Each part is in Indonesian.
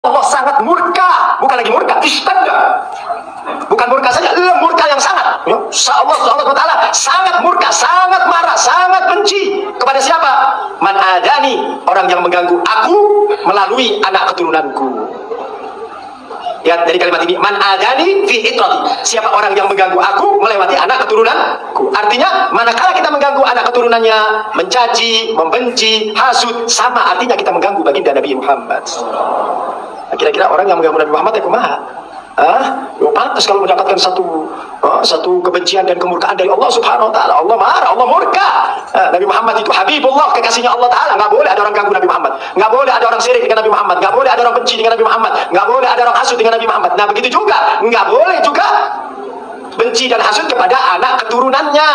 Allah sangat murka, bukan lagi murka, istanda. Bukan murka saja, murka yang sangat. Ya, Allah Subhanahu wa taala sangat murka, sangat marah, sangat benci kepada siapa? Man adani, orang yang mengganggu aku melalui anak keturunanku. Ya, dari kalimat ini, man adani fi itrati, siapa orang yang mengganggu aku melewati anak keturunanku. Artinya, manakala kita mengganggu anak keturunannya, mencaci, membenci, hasud, sama artinya kita mengganggu baginda Nabi Muhammad. Kira-kira orang yang mengganggu Nabi Muhammad ya kumaha? Pantas kalau mendapatkan satu kebencian dan kemurkaan dari Allah Subhanahu wa taala. Allah marah, Allah murka. Nabi Muhammad itu Habibullah, kekasihnya Allah taala. Nggak boleh ada orang ganggu Nabi Muhammad. Nggak boleh ada orang syirik dengan Nabi Muhammad. Nggak boleh ada orang benci dengan Nabi Muhammad. Nggak boleh ada orang hasud dengan Nabi Muhammad. Nah, begitu juga nggak boleh juga benci dan hasud kepada anak keturunannya.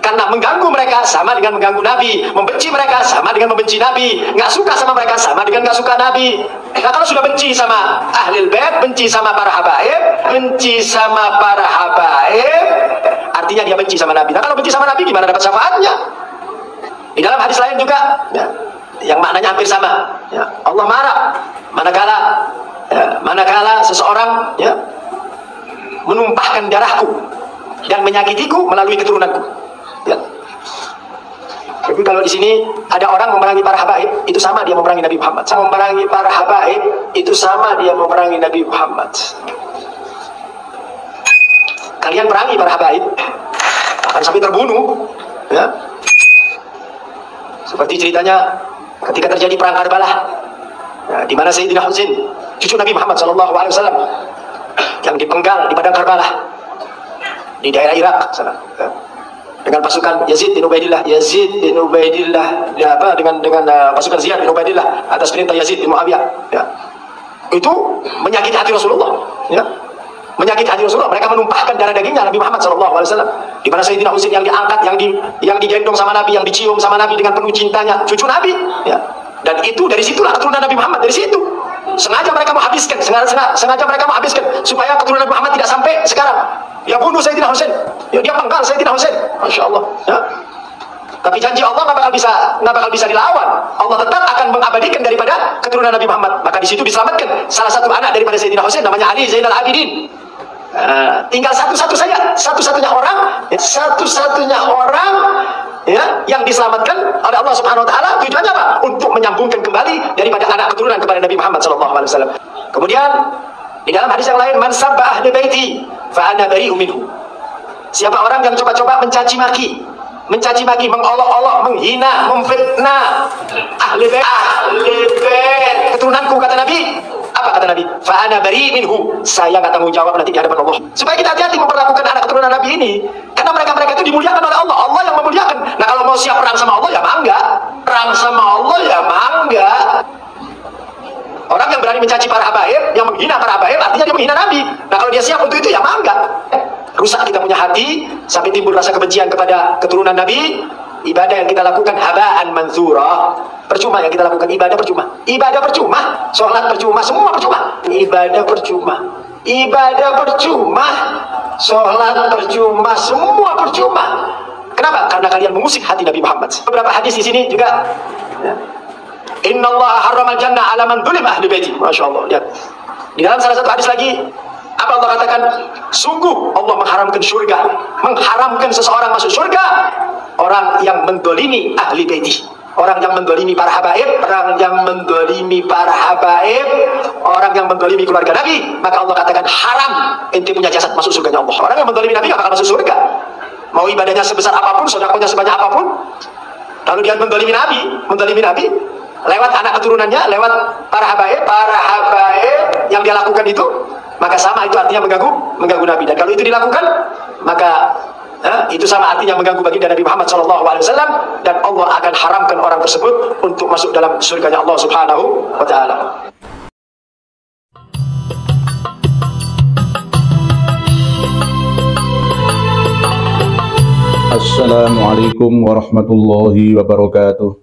Karena mengganggu mereka sama dengan mengganggu Nabi, membenci mereka sama dengan membenci Nabi, nggak suka sama mereka sama dengan nggak suka Nabi. Nah, kalau sudah benci sama ahlul bait, benci sama para habaib, artinya dia benci sama Nabi. Nah, kalau benci sama Nabi gimana dapat syafaatnya? Di dalam hadis lain juga, ya, yang maknanya hampir sama. Ya, Allah marah manakala seseorang ya, menumpahkan darahku dan menyakitiku melalui keturunanku. Ya. Jadi kalau di sini ada orang memerangi para habaib, itu sama dia memerangi Nabi Muhammad. Sama memerangi para habaib, itu sama dia memerangi Nabi Muhammad. Kalian perangi para habaib, akan sampai terbunuh. Ya. Seperti ceritanya ketika terjadi perang Karbala, ya, di mana Sayyidina Husain, cucu Nabi Muhammad SAW, yang dipenggal di padang Karbala di daerah Irak sana, ya, dengan pasukan Yazid bin Ubaidillah, dengan pasukan Ziyad bin Ubaidillah atas perintah Yazid bin Muawiyah. Ya. Itu menyakiti hati Rasulullah. Ya. Menyakiti hati Rasulullah. Mereka menumpahkan darah dagingnya Nabi Muhammad SAW. Di mana Sayyidina Husain yang diangkat, yang digendong sama Nabi, yang dicium sama Nabi dengan penuh cintanya, cucu Nabi. Ya. Dan itu dari situlah keturunan Nabi Muhammad, dari situ. Sengaja mereka mau habiskan, sengaja mereka mau habiskan supaya keturunan Nabi Muhammad tidak sampai sekarang. Ya, bunuh Sayyidina Husain. Ya, dia penggal Sayyidina Husain. Masya Allah. Ya. Tapi janji Allah nggak bakal bisa dilawan. Allah tetap akan mengabadikan daripada keturunan Nabi Muhammad. Maka di situ diselamatkan salah satu anak daripada Sayyidina Husain, namanya Ali Zainal Abidin. Tinggal satu-satunya orang ya, yang diselamatkan oleh Allah Subhanahu wa taala. Tujuannya apa? Untuk menyambungkan kembali daripada anak keturunan kepada Nabi Muhammad SAW. Kemudian di dalam hadis yang lain, man sabba ahli baiti fa ana bari'un minhu. Siapa orang yang coba-coba mencaci maki, mengolok-olok, menghina, memfitnah ahli bait keturunanku, kata Nabi. Apa kata Nabi? Fa ana bari' minhu. Saya nggak tanggung jawab nanti di hadapan Allah. Supaya kita hati-hati memperlakukan anak keturunan Nabi ini, karena mereka itu dimuliakan oleh Allah. Allah yang memuliakan. Nah, kalau mau siap perang sama Allah ya mangga. Orang yang berani mencaci para habaib, yang menghina para habaib, artinya dia menghina Nabi. Nah, kalau dia siap untuk itu ya mangga. Rusak kita punya hati sampai timbul rasa kebencian kepada keturunan Nabi. Ibadah yang kita lakukan haba'an manzura. Percuma yang kita lakukan, ibadah percuma, sholat percuma, semua percuma. Ibadah percuma, sholat percuma, semua percuma. Kenapa? Karena kalian mengusik hati Nabi Muhammad. Beberapa hadis di sini juga. Inna Allah harramal jannah ala man dhulim ahli baiti. Masya Allah. Lihat. Di dalam salah satu hadis lagi, apa Allah katakan? Sungguh Allah mengharamkan surga, mengharamkan seseorang masuk surga, orang yang mendolimi ahli baiti, orang yang mendolimi para habaib, orang yang mendolimi keluarga Nabi. Maka Allah katakan haram ente punya jasad masuk surganya Allah. Orang yang mendolimi Nabi gak bakal masuk surga. Mau ibadahnya sebesar apapun, sedekahnya sebanyak apapun, lalu dia mendolimi Nabi lewat anak keturunannya, lewat para habaib yang dia lakukan itu, maka sama itu artinya mengganggu Nabi. Dan kalau itu dilakukan, maka itu sama artinya mengganggu baginda Nabi Muhammad SAW, dan Allah akan haramkan orang tersebut untuk masuk dalam surganya Allah Subhanahu wa taala. Assalamualaikum warahmatullahi wabarakatuh.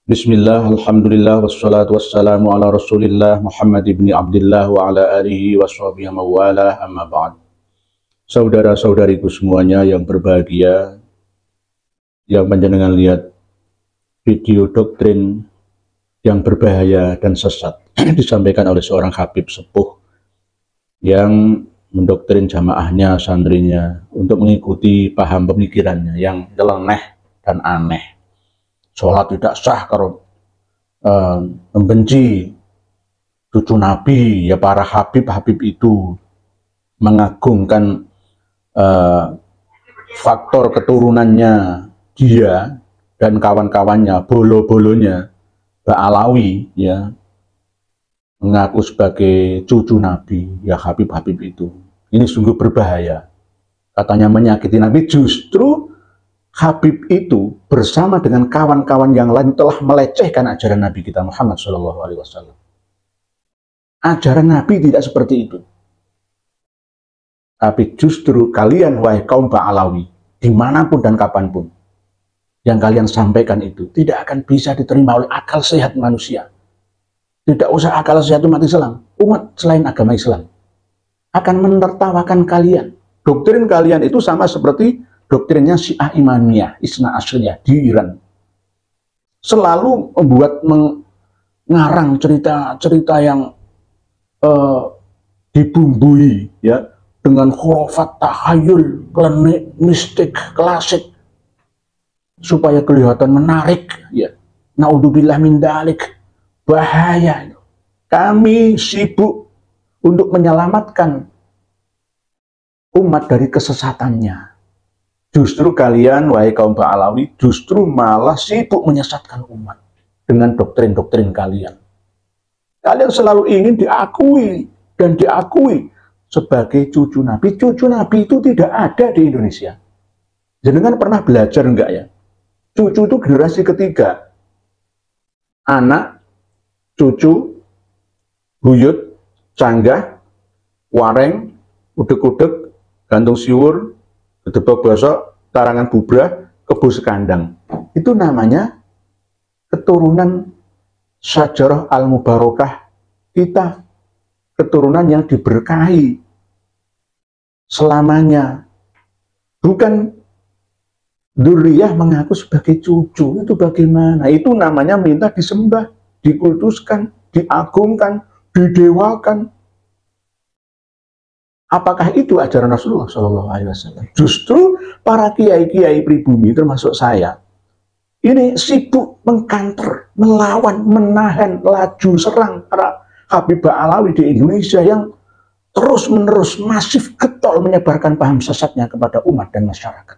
Bismillah, alhamdulillah, wassalatu wassalamu ala rasulillah Muhammad ibn Abdullah wa ala alihi wa sahbihi mawalah, amma ba'd. Saudara-saudariku semuanya yang berbahagia, yang panjenengan lihat video doktrin yang berbahaya dan sesat disampaikan oleh seorang habib sepuh yang mendoktrin jamaahnya, santrinya untuk mengikuti paham pemikirannya yang nyeleneh dan aneh. Sholat tidak sah kalau membenci cucu Nabi. Ya, para habib-habib itu mengagungkan faktor keturunannya dia dan kawan-kawannya, bolo-bolonya Mbak Alawi, ya, mengaku sebagai cucu Nabi. Ya, habib-habib itu ini sungguh berbahaya. Katanya menyakiti Nabi, justru habib itu bersama dengan kawan-kawan yang lain telah melecehkan ajaran Nabi kita Muhammad SAW. Ajaran Nabi tidak seperti itu. Tapi justru kalian, wahai kaum Ba'alawi, dimanapun dan kapanpun, yang kalian sampaikan itu tidak akan bisa diterima oleh akal sehat manusia. Tidak usah akal sehat umat Islam, umat selain agama Islam akan menertawakan kalian. Doktrin kalian itu sama seperti doktrinnya Syiah Imaniyah, Isna Ashriyah di Iran. Selalu membuat mengarang cerita-cerita yang dibumbui, ya, dengan khurafat, tahayul, klenik, mistik, klasik, supaya kelihatan menarik, ya. Naudzubillah min dzalik. Bahaya. Kami sibuk untuk menyelamatkan umat dari kesesatannya. Justru kalian, wahai kaum Ba'alawi, justru malah sibuk menyesatkan umat dengan doktrin-doktrin kalian. Kalian selalu ingin diakui dan diakui sebagai cucu Nabi. Cucu Nabi itu tidak ada di Indonesia. Jenengan pernah belajar enggak ya? Cucu itu generasi ketiga. Anak, cucu, buyut, canggah, wareng, udek-udek, gantung siwur, gedebok bosok, karangan bubrah, kebo sekandang. Itu namanya keturunan Syajarah Al-Mubarakah kita, keturunan yang diberkahi selamanya. Bukan dzurriyah mengaku sebagai cucu. Itu bagaimana? Itu namanya minta disembah, dikultuskan, diagungkan, didewakan. Apakah itu ajaran Rasulullah SAW? Justru para kiai-kiai pribumi termasuk saya ini sibuk mengkanter, melawan, menahan laju serang para Habib Ba'alawi di Indonesia yang terus-menerus masif getol menyebarkan paham sesatnya kepada umat dan masyarakat.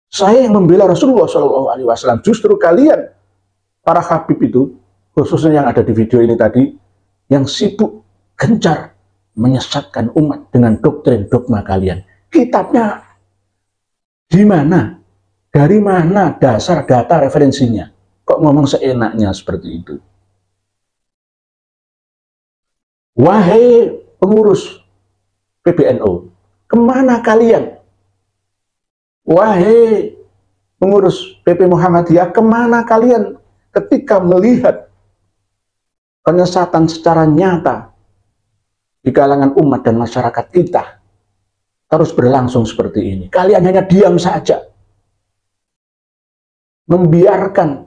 Saya yang membela Rasulullah SAW, justru kalian, para Habib itu, khususnya yang ada di video ini tadi, yang sibuk gencar menyesatkan umat dengan doktrin dogma kalian. Kitabnya di mana? Dari mana dasar data referensinya? Kok ngomong seenaknya seperti itu? Wahai pengurus PBNU, kemana kalian? Wahai pengurus PP Muhammadiyah, kemana kalian ketika melihat penyesatan secara nyata di kalangan umat dan masyarakat kita terus berlangsung seperti ini? Kalian hanya diam saja, membiarkan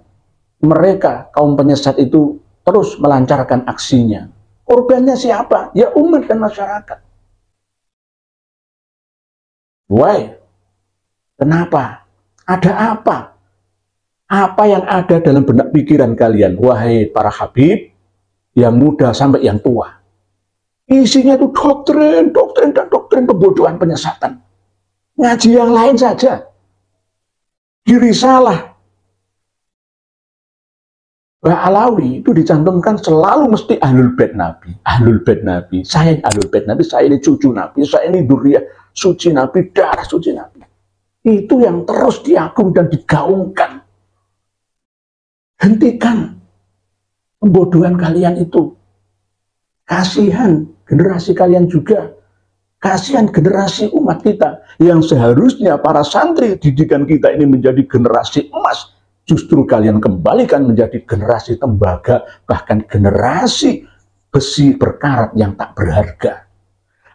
mereka, kaum penyesat itu, terus melancarkan aksinya. Korbannya siapa? Ya umat dan masyarakat. Why? Kenapa? Ada apa? Apa yang ada dalam benak pikiran kalian, wahai para habib, yang muda sampai yang tua? Isinya itu doktrin, doktrin, dan doktrin pembodohan, penyesatan. Ngaji yang lain saja. Diri salah. Ba'alawi itu dicantumkan selalu mesti ahlul bait Nabi. Ahlul bait Nabi. Saya ahlul bait Nabi, saya ini cucu Nabi, saya ini dzurriyyah suci Nabi, darah suci Nabi. Itu yang terus diagung dan digaungkan. Hentikan pembodohan kalian itu. Kasihan generasi kalian juga. Kasihan generasi umat kita yang seharusnya para santri didikan kita ini menjadi generasi emas. Justru kalian kembalikan menjadi generasi tembaga, bahkan generasi besi berkarat yang tak berharga.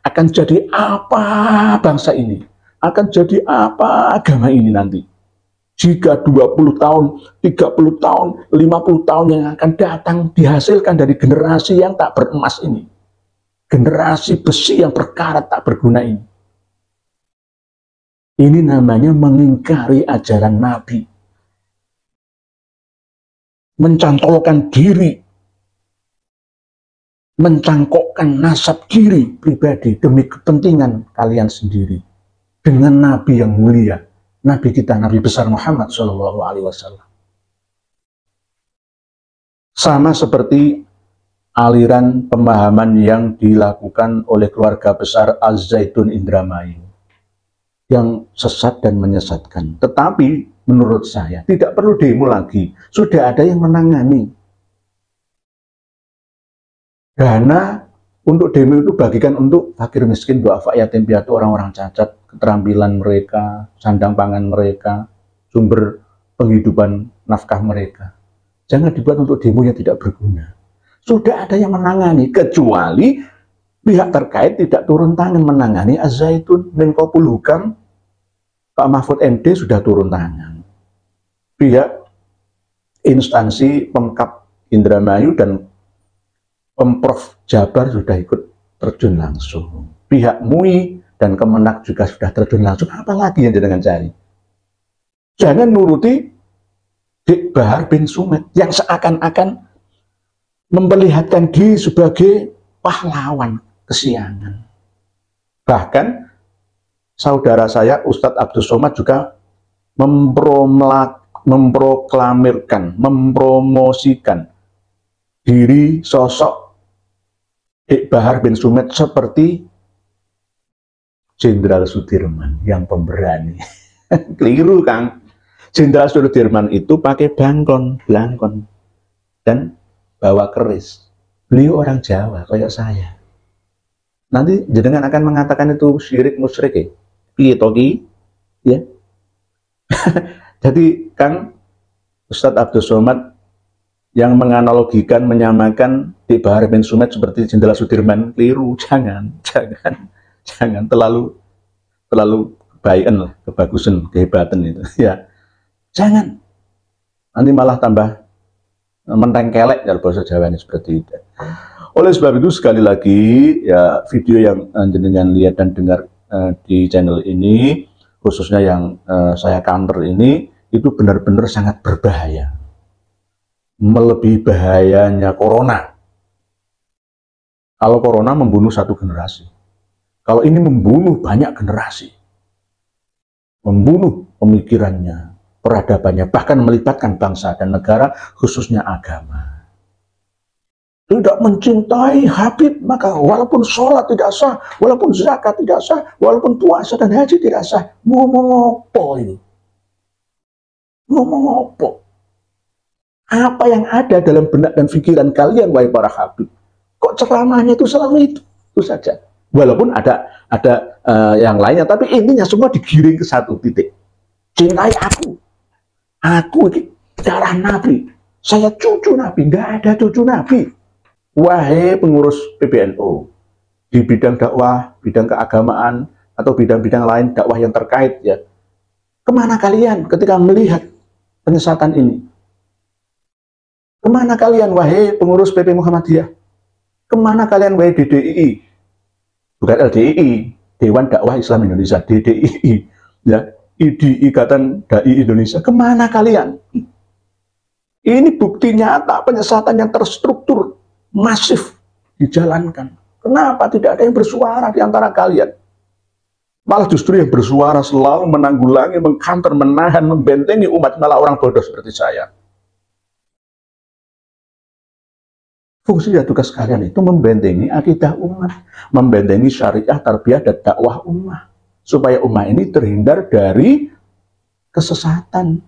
Akan jadi apa bangsa ini? Akan jadi apa agama ini nanti? Jika 20 tahun, 30 tahun, 50 tahun yang akan datang dihasilkan dari generasi yang tak beremas ini. Generasi besi yang berkarat tak berguna ini. Ini namanya mengingkari ajaran Nabi. Mencantolkan diri. Mencangkokkan nasab diri pribadi demi kepentingan kalian sendiri. Dengan Nabi yang mulia. Nabi kita, Nabi besar Muhammad SAW. Sama seperti aliran pemahaman yang dilakukan oleh keluarga besar Az-Zaitun Indramayu yang sesat dan menyesatkan. Tetapi menurut saya tidak perlu demo lagi, sudah ada yang menangani. Dana untuk demo itu bagikan untuk fakir miskin, duafa, yatim piatu, orang-orang cacat, keterampilan mereka, sandang pangan mereka, sumber penghidupan nafkah mereka. Jangan dibuat untuk demo yang tidak berguna. Sudah ada yang menangani, kecuali pihak terkait tidak turun tangan menangani. Az-Zaitun, Menko Polhukam, Pak Mahfud MD sudah turun tangan. Pihak instansi Pemkab Indramayu dan Pemprov Jabar sudah ikut terjun langsung. Pihak MUI dan Kemenak juga sudah terjun langsung. Apalagi yang jenengan cari? Jangan nuruti Dik Bahar bin Sumed yang seakan-akan memperlihatkan diri sebagai pahlawan kesiangan. Bahkan saudara saya Ustadz Abdul Somad juga mempromosikan diri sosok Dik Bahar bin Sumed seperti Jenderal Sudirman yang pemberani. Keliru, Kang. Jenderal Sudirman itu pakai belangkon dan bawa keris. Beliau orang Jawa kayak saya. Nanti jenengan akan mengatakan itu syirik musyrik ya. Piye toki? Ya. Jadi Kang Ustadz Abdul Somad yang menganalogikan, menyamakan Dik Bahar bin Sumed seperti Jenderal Sudirman, keliru. Jangan terlalu kebaikan lah, kebagusan, kehebatan itu. Ya, jangan. Nanti malah tambah mentengkelek kalau bahasa Jawa ini seperti itu. Oleh sebab itu sekali lagi ya, video yang jenengan lihat dan dengar di channel ini, khususnya yang saya counter ini, itu benar-benar sangat berbahaya. Melebihi bahayanya corona. Kalau corona membunuh satu generasi, kalau ini membunuh banyak generasi, membunuh pemikirannya, peradabannya, bahkan melibatkan bangsa dan negara, khususnya agama. Tidak mencintai Habib, maka walaupun sholat tidak sah, walaupun zakat tidak sah, walaupun puasa dan haji tidak sah. Ngomong apa ini? Ngomong apa? Apa yang ada dalam benak dan pikiran kalian, wahai para Habib? Kok ceramahnya itu selalu itu saja. Walaupun ada yang lainnya, tapi intinya semua digiring ke satu titik. Cintai aku. Aku ini darah Nabi. Saya cucu Nabi. Nggak ada cucu Nabi. Wahai pengurus PBNU, di bidang dakwah, bidang keagamaan, atau bidang-bidang lain dakwah yang terkait, ya, kemana kalian ketika melihat penyesatan ini? Kemana kalian, wahai pengurus PP Muhammadiyah? Kemana kalian, wahai DDII? Bukan LDII, Dewan Dakwah Islam Indonesia, DDII, ya, IDI, Ikatan Dai Indonesia. Kemana kalian? Ini bukti nyata penyesatan yang terstruktur, masif dijalankan. Kenapa tidak ada yang bersuara di antara kalian? Malah justru yang bersuara selalu menanggulangi, mengkanter, menahan, membentengi umat, malah orang bodoh seperti saya. Fungsi dan tugas kalian itu membentengi akidah umat, membentengi syariah, tarbiyah, dan dakwah umat, supaya umat ini terhindar dari kesesatan.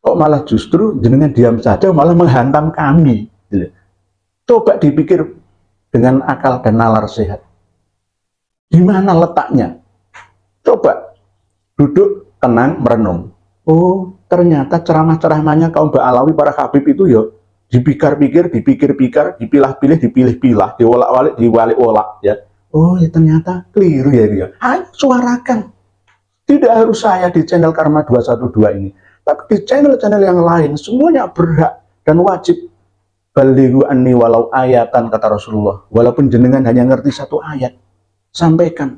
Kok malah justru jenengan diam saja, malah menghantam kami. Coba dipikir dengan akal dan nalar sehat. Di mana letaknya? Coba duduk tenang merenung. Oh, ternyata ceramah-ceramahnya kaum Ba'alawi, para Habib itu ya dipikir-pikir, dipikir-pikir, dipilah-pilih, dipilih-pilah, diwalik-walik ya. Oh ya, ternyata keliru ya dia. Ayo suarakan. Tidak harus saya di channel Karma 212 ini, tapi di channel-channel yang lain semuanya berhak dan wajib. Balighu anni walau ayatan, kata Rasulullah. Walaupun jenengan hanya ngerti satu ayat, sampaikan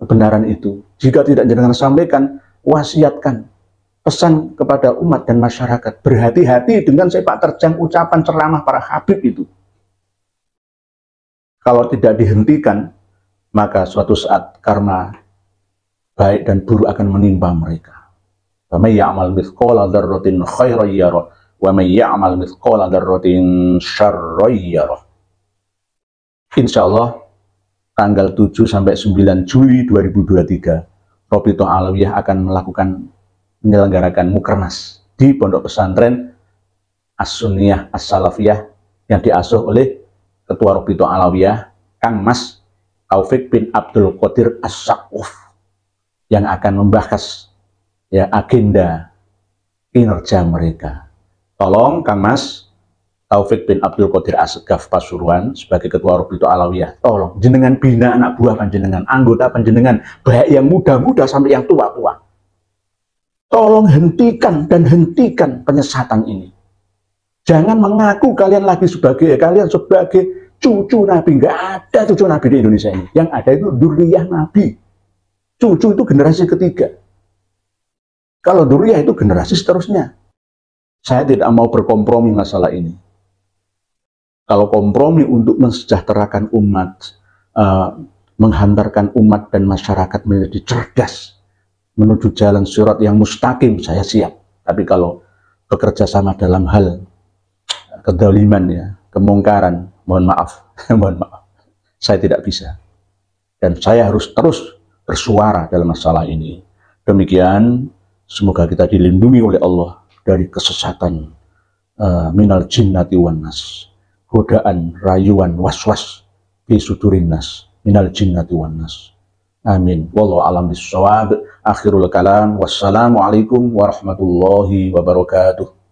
kebenaran itu. Jika tidak jenengan sampaikan, wasiatkan, pesan kepada umat dan masyarakat. Berhati-hati dengan sepak terjang ucapan ceramah para habib itu. Kalau tidak dihentikan, maka suatu saat karma baik dan buruk akan menimpa mereka. Wa may ya'mal mithqala dzarratin khairan yarah wa may ya'mal mithqala dzarratin syarran yarah. Insyaallah tanggal 7 sampai 9 Juli 2023 Rabithah Alawiyah akan menyelenggarakan Mukernas di Pondok Pesantren As-Sunniyah As-Salafiyah yang diasuh oleh Ketua Rabithah Alawiyah Kang Mas Taufik bin Abdul Qadir As-Saquf, yang akan membahas ya agenda kinerja mereka. Tolong Kang Mas Taufik bin Abdul Qadir As-Saquf Pasuruan sebagai Ketua Rabithah Alawiyah, tolong jenengan bina anak buah panjenengan, anggota panjenengan, baik yang muda-muda sampai yang tua-tua. Tolong hentikan penyesatan ini. Jangan mengaku kalian sebagai cucu Nabi. Nggak ada cucu Nabi di Indonesia ini. Yang ada itu duriyah Nabi. Cucu itu generasi ketiga. Kalau duriyah itu generasi seterusnya. Saya tidak mau berkompromi masalah ini. Kalau kompromi untuk mensejahterakan umat, menghantarkan umat dan masyarakat menjadi cerdas, menuju jalan sirat yang mustaqim, saya siap. Tapi kalau bekerja sama dalam hal kedoliman, ya, kemungkaran, mohon maaf, saya tidak bisa. Dan saya harus terus bersuara dalam masalah ini. Demikian, semoga kita dilindungi oleh Allah dari kesesatan minal jinnati wan nas, godaan, rayuan, waswas fi sudurin nas minal jinnati wan nas. Amin. Wallahu a'lam bishawab. Akhirul kalam. Wassalamualaikum warahmatullahi wabarakatuh.